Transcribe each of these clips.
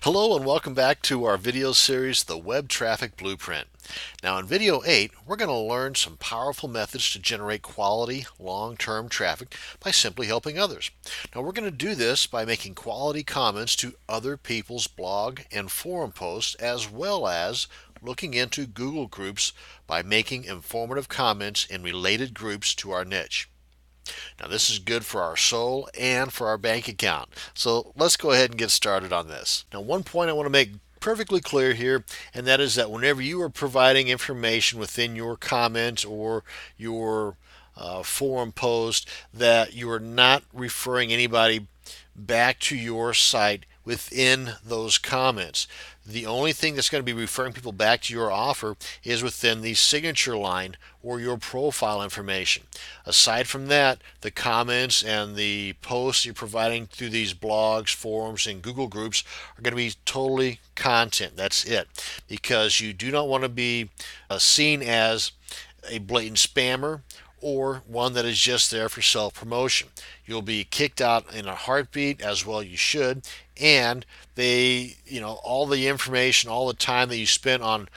Hello and welcome back to our video series, The Web Traffic Blueprint. Now in video 8, we're going to learn some powerful methods to generate quality long-term traffic by simply helping others. Now we're going to do this by making quality comments to other people's blog and forum posts, as well as looking into Google Groups by making informative comments in related groups to our niche. Now this is good for our soul and for our bank account. So let's go ahead and get started on this. Now one point I want to make perfectly clear here, and that is that whenever you are providing information within your comment or your forum post, that you are not referring anybody back to your site within those comments. The only thing that's going to be referring people back to your offer is within the signature line or your profile information. Aside from that, the comments and the posts you're providing through these blogs, forums, and Google groups are going to be totally content. That's it. Because you do not want to be seen as a blatant spammer or one that is just there for self-promotion. You'll be kicked out in a heartbeat, as well you should, and all the information, all the time that you spent on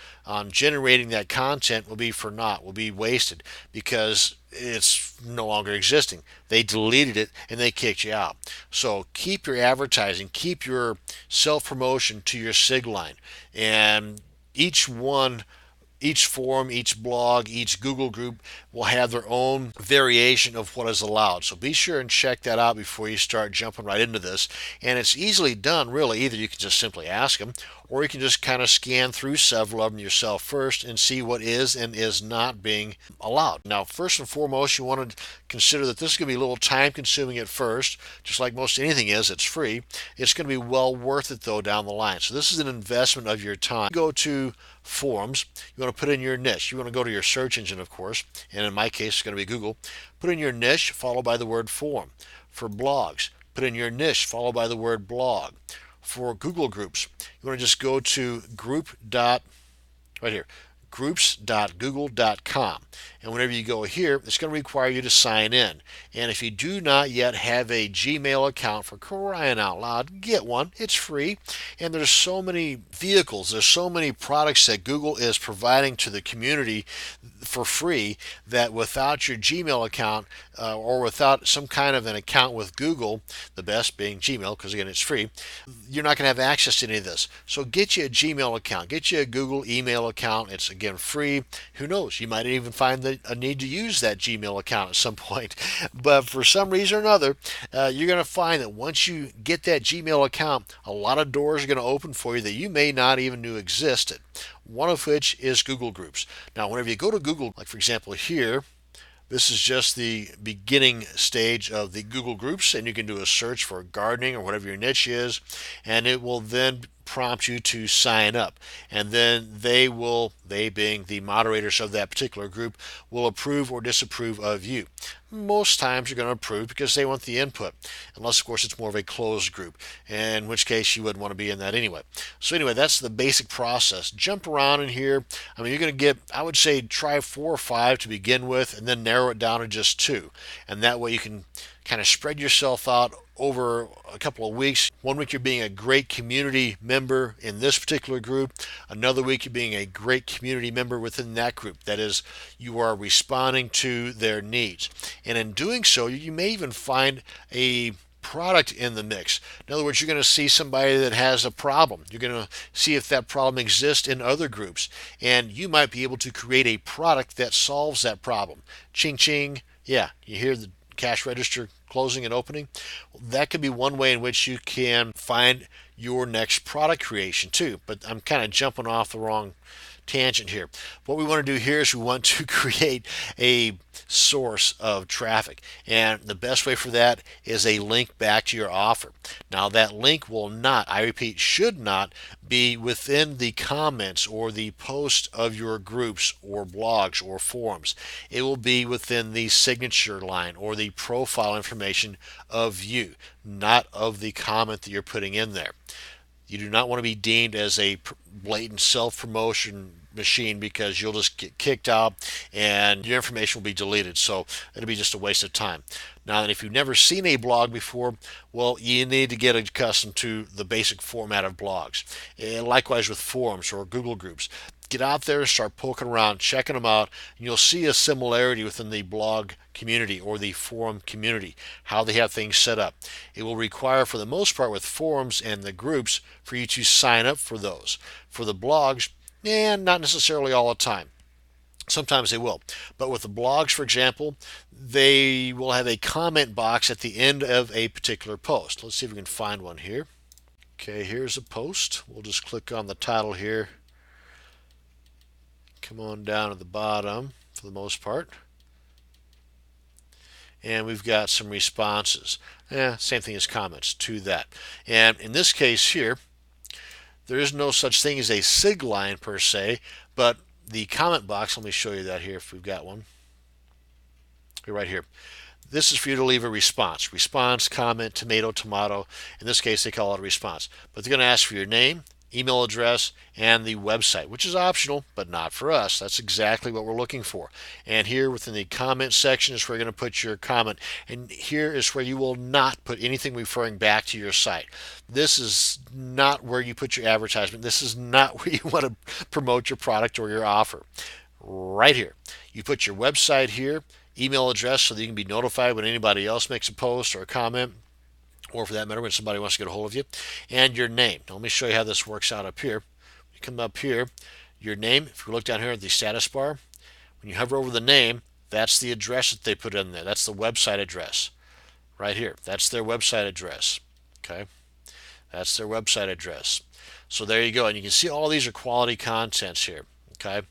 generating that content will be for naught, will be wasted because it's no longer existing. They deleted it and they kicked you out. So keep your advertising, keep your self-promotion to your sig line, and each forum, each blog, each Google group will have their own variation of what is allowed. So be sure and check that out before you start jumping right into this. And it's easily done, really. Either you can just simply ask them, or you can just kind of scan through several of them yourself first and see what is and is not being allowed. Now, first and foremost, you want to consider that this is going to be a little time consuming at first. Just like most anything is, it's free. It's going to be well worth it, though, down the line. So this is an investment of your time. Go to forums. You want to put in your niche. You want to go to your search engine, of course, and in my case, it's going to be Google. Put in your niche, followed by the word forum. For blogs, put in your niche, followed by the word blog. For Google groups, you want to just go to right here, groups.google.com. And whenever you go here, it's going to require you to sign in. And if you do not yet have a Gmail account, for crying out loud, get one. It's free. And there's so many vehicles, there's so many products that Google is providing to the community for free that without your Gmail account or without some kind of an account with Google, the best being Gmail, because again it's free, you're not going to have access to any of this. So get you a Gmail account, get you a Google email account. It's again free. Who knows? You might even find a need to use that Gmail account at some point. But for some reason or another, you're going to find that once you get that Gmail account, a lot of doors are going to open for you that you may not even knew existed. One of which is Google Groups. Now, whenever you go to Google, like for example here, this is just the beginning stage of the Google Groups, and you can do a search for gardening or whatever your niche is, and it will then prompt you to sign up. And then they being the moderators of that particular group, will approve or disapprove of you. Most times you're going to approve because they want the input, unless of course it's more of a closed group, in which case you wouldn't want to be in that anyway. So anyway, that's the basic process. Jump around in here. I mean, you're going to get, I would say, try 4 or 5 to begin with, and then narrow it down to just 2. And that way you can kind of spread yourself out over a couple of weeks. One week you're being a great community member in this particular group. Another week you're being a great community member within that group. That is, you are responding to their needs. And in doing so, you may even find a product in the mix. In other words, you're going to see somebody that has a problem. You're going to see if that problem exists in other groups. And you might be able to create a product that solves that problem. Ching ching. Yeah, you hear the cash register closing and opening. That could be one way in which you can find your next product creation too. But I'm kind of jumping off the wrong tangent here. What we want to do here is we want to create a source of traffic, and the best way for that is a link back to your offer. Now that link will not, I repeat, should not be within the comments or the post of your groups or blogs or forums. It will be within the signature line or the profile information of you, not of the comment that you're putting in there. You do not want to be deemed as a blatant self-promotion machine because you'll just get kicked out and your information will be deleted. So it'll be just a waste of time. Now, if you've never seen a blog before, well, you need to get accustomed to the basic format of blogs. And likewise with forums or Google groups. Get out there, start poking around, checking them out, and you'll see a similarity within the blog community or the forum community, how they have things set up. It will require, for the most part, with forums and the groups, for you to sign up for those. For the blogs, not necessarily all the time. Sometimes they will. But with the blogs, for example, they will have a comment box at the end of a particular post. Let's see if we can find one here. Okay, here's a post. We'll just click on the title here. Come on down to the bottom for the most part. And we've got some responses. Same thing as comments to that. And in this case here, there is no such thing as a sig line per se, but the comment box, let me show you that here if we've got one. Right here. This is for you to leave a response. Response, comment, tomato, tomato. In this case, they call it a response. But they're going to ask for your name, email address, and the website, which is optional, but not for us. That's exactly what we're looking for. And here within the comment section is where you're going to put your comment. And here is where you will not put anything referring back to your site. This is not where you put your advertisement. This is not where you want to promote your product or your offer. Right here. You put your website here, email address so that you can be notified when anybody else makes a post or a comment, or for that matter when somebody wants to get a hold of you, and your name. Now let me show you how this works out up here. You come up here, your name, if you look down here at the status bar, when you hover over the name, that's the address that they put in there. That's the website address right here. That's their website address. Okay, that's their website address. So there you go, and you can see all these are quality contents here. Okay,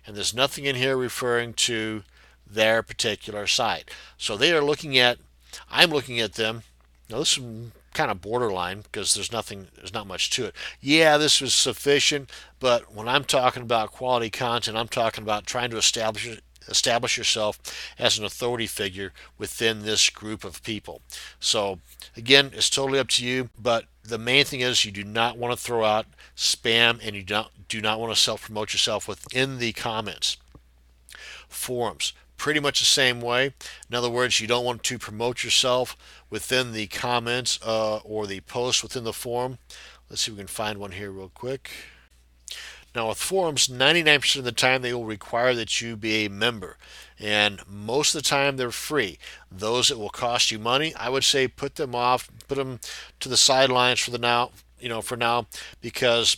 and there's nothing in here referring to their particular site. So they are looking at, I'm looking at them. Now this is kind of borderline because there's not much to it. Yeah, this was sufficient, but when I'm talking about quality content, I'm talking about trying to establish yourself as an authority figure within this group of people. So again, it's totally up to you, but the main thing is you do not want to throw out spam and you do not want to self-promote yourself within the comments. Forums, pretty much the same way. In other words, you don't want to promote yourself within the comments or the post within the forum. Let's see if we can find one here real quick. Now with forums, 99% of the time they will require that you be a member, and most of the time they're free. Those that will cost you money, I would say put them to the sidelines for now, because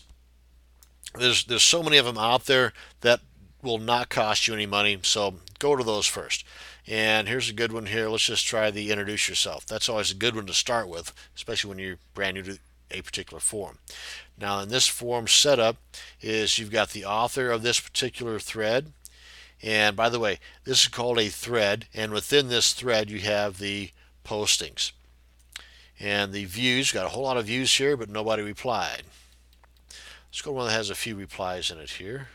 there's so many of them out there that will not cost you any money. So go to those first. And here's a good one here. Let's just try the introduce yourself. That's always a good one to start with, especially when you're brand new to a particular forum. Now in this forum setup is you've got the author of this particular thread. And by the way, this is called a thread, and within this thread you have the postings. And the views, got a whole lot of views here, but nobody replied. Let's go to one that has a few replies in it here.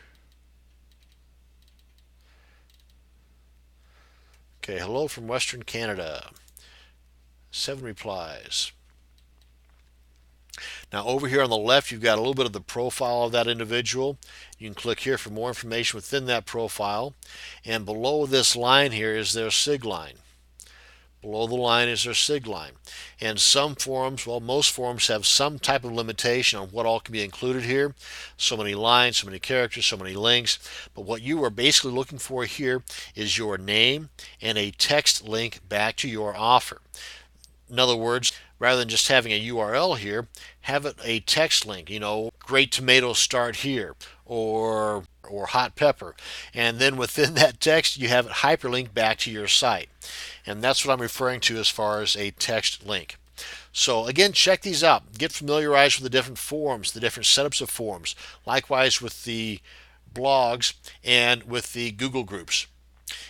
Okay, hello from Western Canada. 7 replies. Now over here on the left, you've got a little bit of the profile of that individual. You can click here for more information within that profile. And below this line here is their sig line. Below the line is their sig line. And some forums, well, most forums have some type of limitation on what all can be included here. So many lines, so many characters, so many links. But what you are basically looking for here is your name and a text link back to your offer. In other words, rather than just having a URL here, have it a text link, great tomatoes start here, or hot pepper. And then within that text, you have it hyperlinked back to your site. And that's what I'm referring to as far as a text link. So again, check these out. Get familiarized with the different forums, the different setups of forums. Likewise with the blogs and with the Google groups.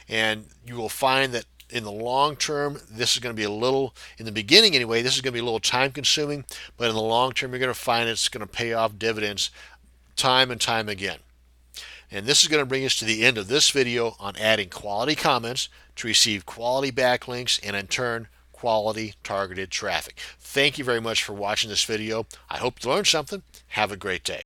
And you will find that in the long term, this is going to be in the beginning anyway, this is going to be a little time consuming, but in the long term, you're going to find it's going to pay off dividends time and time again. And this is going to bring us to the end of this video on adding quality comments to receive quality backlinks and in turn, quality targeted traffic. Thank you very much for watching this video. I hope you learned something. Have a great day.